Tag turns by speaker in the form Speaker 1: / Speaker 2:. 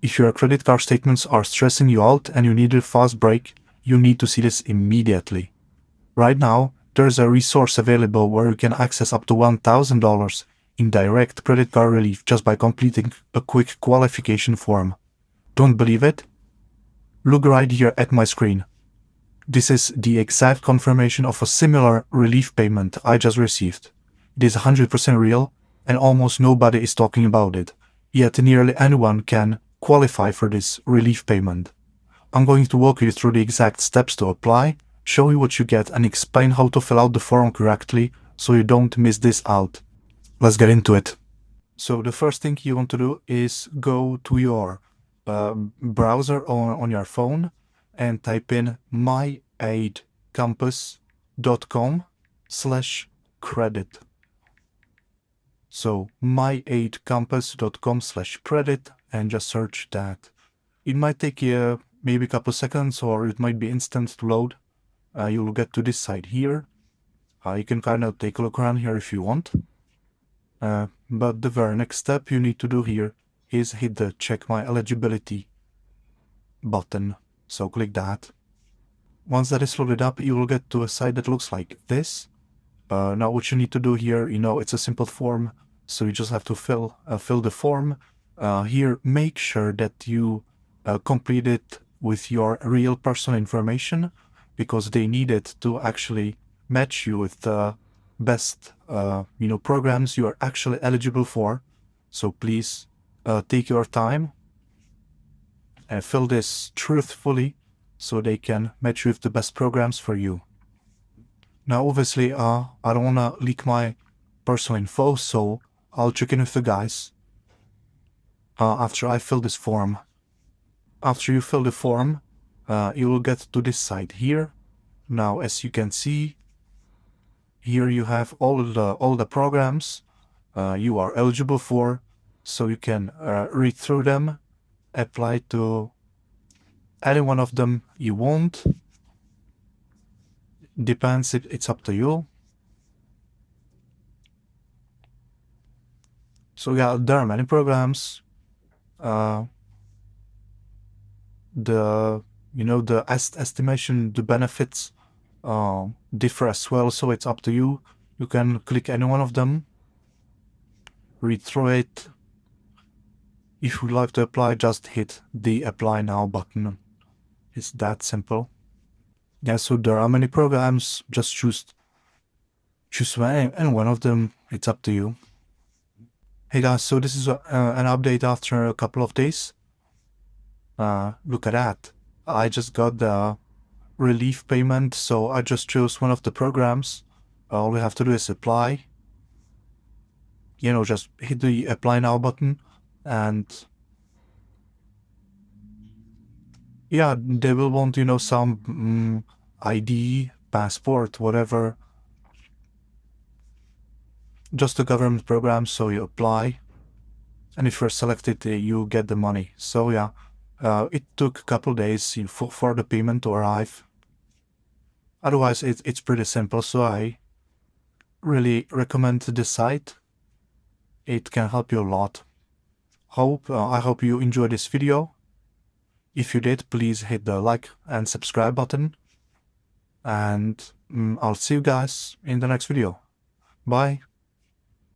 Speaker 1: If your credit card statements are stressing you out and you need a fast break, you need to see this immediately. Right now, there's a resource available where you can access up to $1,000 in direct credit card relief just by completing a quick qualification form. Don't believe it? Look right here at my screen. This is the exact confirmation of a similar relief payment I just received. It is 100% real and almost nobody is talking about it, yet nearly anyone can qualify for this relief payment. I'm going to walk you through the exact steps to apply, show you what you get, and explain how to fill out the form correctly so you don't miss this out. Let's get into it. So the first thing you want to do is go to your browser on your phone and type in myaidcampus.com/credit. So myaidcampus.com/credit and just search that. It might take you maybe a couple seconds or it might be instant to load. You'll get to this side here. You can kind of take a look around here if you want. But the very next step you need to do here is hit the check my eligibility button. So click that. Once that is loaded up, you will get to a site that looks like this. Now what you need to do here, it's a simple form. So you just have to fill the form. Here, make sure that you complete it with your real personal information because they need it to actually match you with the best programs you are actually eligible for. So please take your time and fill this truthfully so they can match you with the best programs for you. Now obviously I don't want to leak my personal info, so I'll check in with the guys after I fill this form. After you fill the form, you will get to this side here. Now as you can see, here you have all the programs you are eligible for, so you can read through them, apply to any one of them you want. Depends, it's up to you. So yeah, there are many programs. The estimation, the benefits differ as well, so it's up to you. You can click any one of them, read through it. If you'd like to apply, just hit the apply now button. It's that simple. Yeah, so there are many programs, just choose any one of them. It's up to you. Hey guys, so this is an update after a couple of days. Look at that. I just got the relief payment, so I just chose one of the programs. All we have to do is apply. Just hit the apply now button, and yeah, they will want some ID, passport, whatever. Just a government program, so you apply, and if you're selected, you get the money. So yeah, it took a couple days for the payment to arrive. Otherwise, it's pretty simple, so I really recommend this site. It can help you a lot. I hope you enjoyed this video. If you did, please hit the like and subscribe button. And I'll see you guys in the next video. Bye.